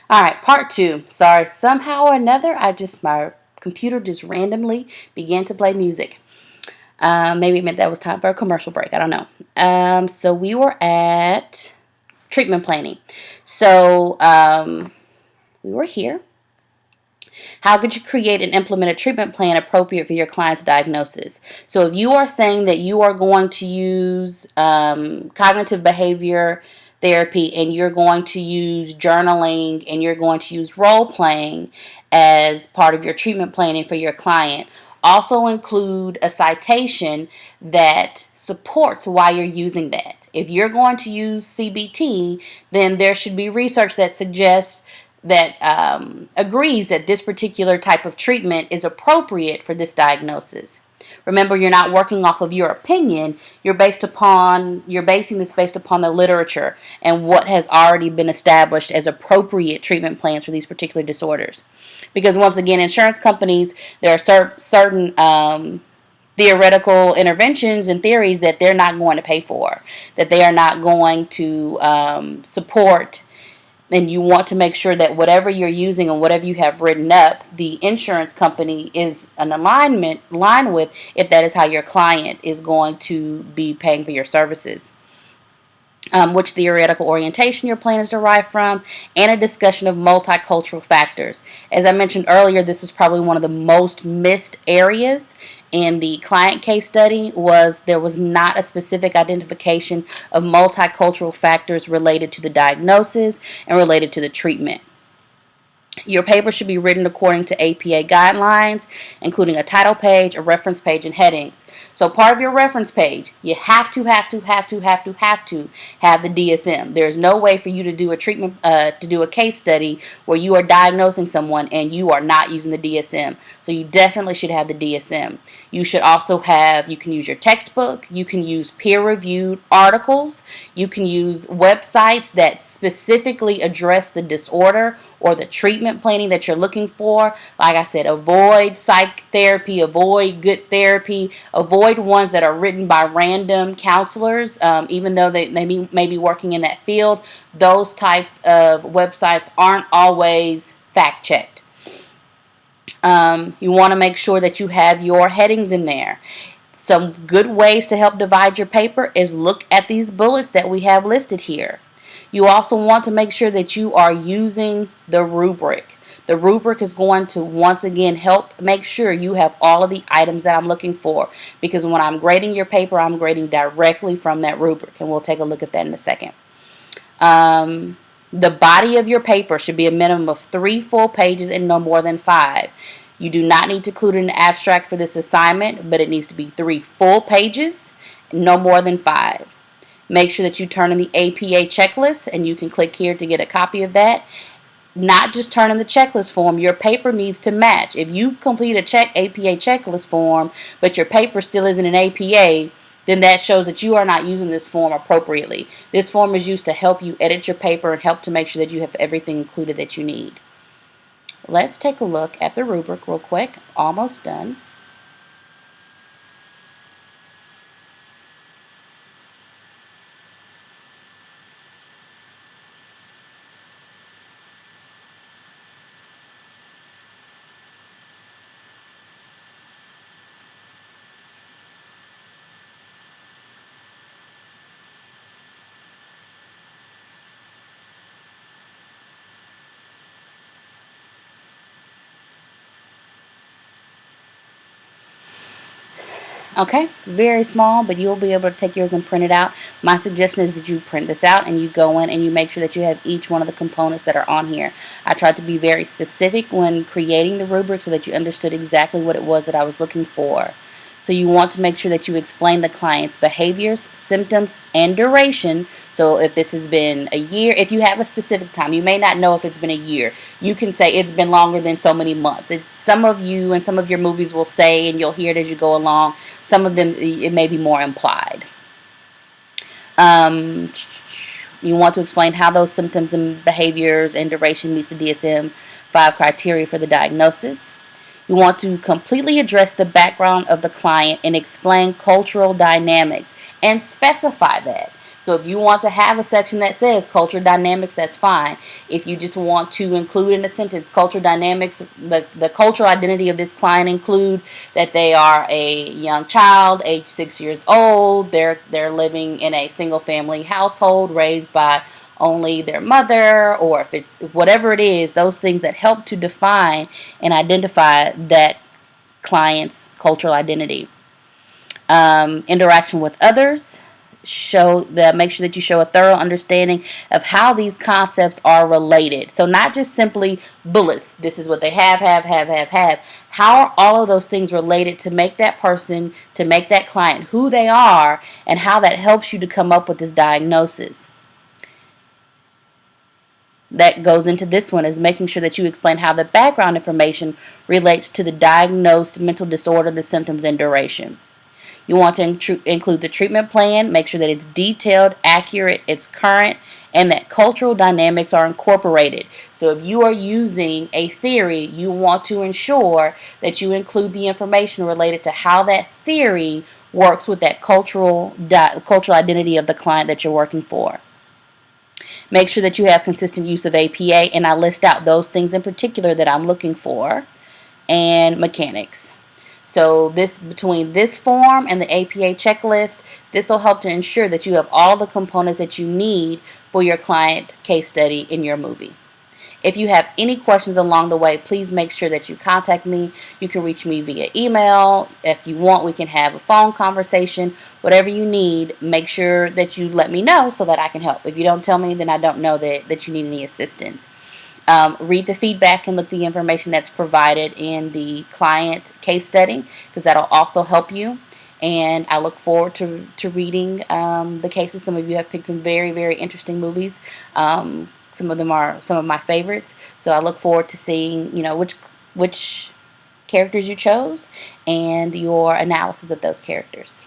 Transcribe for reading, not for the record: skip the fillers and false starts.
All right, part two. Sorry, somehow or another, my computer just randomly began to play music. Maybe it meant that was time for a commercial break. I don't know. So we were at treatment planning. So we were here. How could you create and implement a treatment plan appropriate for your client's diagnosis? So if you are saying that you are going to use cognitive behavior therapy and you're going to use journaling and you're going to use role playing as part of your treatment planning for your client, also include a citation that supports why you're using that. If you're going to use CBT, then there should be research that suggests that agrees that this particular type of treatment is appropriate for this diagnosis. Remember, you're not working off of your opinion. You're basing this based upon the literature and what has already been established as appropriate treatment plans for these particular disorders. Because once again, insurance companies, there are certain theoretical interventions and theories that they're not going to pay for, that they are not going to support, and you want to make sure that whatever you're using and whatever you have written up, the insurance company is an line with, if that is how your client is going to be paying for your services. Which theoretical orientation your plan is derived from, and a discussion of multicultural factors. As I mentioned earlier, this is probably one of the most missed areas in the client case study. There was not a specific identification of multicultural factors related to the diagnosis and related to the treatment. Your paper should be written according to APA guidelines, including a title page, a reference page, and headings. So part of your reference page, you have to have the DSM. There's no way for you to do a case study where you are diagnosing someone and you are not using the DSM. So you definitely should have the DSM. You should also you can use your textbook, you can use peer-reviewed articles, you can use websites that specifically address the disorder or the treatment planning that you're looking for. Like I said, avoid psych therapy, avoid good therapy, avoid ones that are written by random counselors, even though they may be working in that field. Those types of websites aren't always fact checked. You want to make sure that you have your headings in there. Some good ways to help divide your paper is look at these bullets that we have listed here. You also want to make sure that you are using the rubric. The rubric is going to once again help make sure you have all of the items that I'm looking for, because when I'm grading your paper, I'm grading directly from that rubric, and we'll take a look at that in a second. The body of your paper should be a minimum of 3 full pages and no more than 5. You do not need to include an abstract for this assignment, but it needs to be 3 full pages, no more than 5. Make sure that you turn in the APA checklist, and you can click here to get a copy of that. Not just turn in the checklist form, your paper needs to match. If you complete a APA checklist form, but your paper still isn't an APA, then that shows that you are not using this form appropriately. This form is used to help you edit your paper and help to make sure that you have everything included that you need. Let's take a look at the rubric real quick. Almost done. Okay, very small, but you'll be able to take yours and print it out. My suggestion is that you print this out and you go in and you make sure that you have each one of the components that are on here. I tried to be very specific when creating the rubric so that you understood exactly what it was that I was looking for. So you want to make sure that you explain the client's behaviors, symptoms, and duration. So if this has been a year, if you have a specific time, you may not know if it's been a year. You can say it's been longer than so many months. Some of you and some of your movies will say, and you'll hear it as you go along, some of them it may be more implied. You want to explain how those symptoms and behaviors and duration meets the DSM-5 criteria for the diagnosis. You want to completely address the background of the client and explain cultural dynamics and specify that. So if you want to have a section that says culture dynamics, that's fine. If you just want to include in a sentence culture dynamics, the cultural identity of this client include that they are a young child, age 6 years old, they're living in a single family household raised by only their mother, or if it's whatever it is, those things that help to define and identify that client's cultural identity. Interaction with others. Make sure that you show a thorough understanding of how these concepts are related. So not just simply bullets. This is what they have. How are all of those things related to make that person, to make that client who they are, and how that helps you to come up with this diagnosis? That goes into this one is making sure that you explain how the background information relates to the diagnosed mental disorder, the symptoms, and duration. You want to include the treatment plan, make sure that it's detailed, accurate, it's current, and that cultural dynamics are incorporated. So if you are using a theory, you want to ensure that you include the information related to how that theory works with that cultural identity of the client that you're working for. Make sure that you have consistent use of APA, and I list out those things in particular that I'm looking for, and mechanics. So this, between this form and the APA checklist, this will help to ensure that you have all the components that you need for your client case study in your movie. If you have any questions along the way, please make sure that you contact me. You can reach me via email. If you want, we can have a phone conversation. Whatever you need, make sure that you let me know so that I can help. If you don't tell me, then I don't know that you need any assistance. Read the feedback and look the information that's provided in the client case study, because that'll also help you. And I look forward to reading the cases. Some of you have picked some very, very interesting movies. Some of them are some of my favorites. So I look forward to seeing, which characters you chose and your analysis of those characters.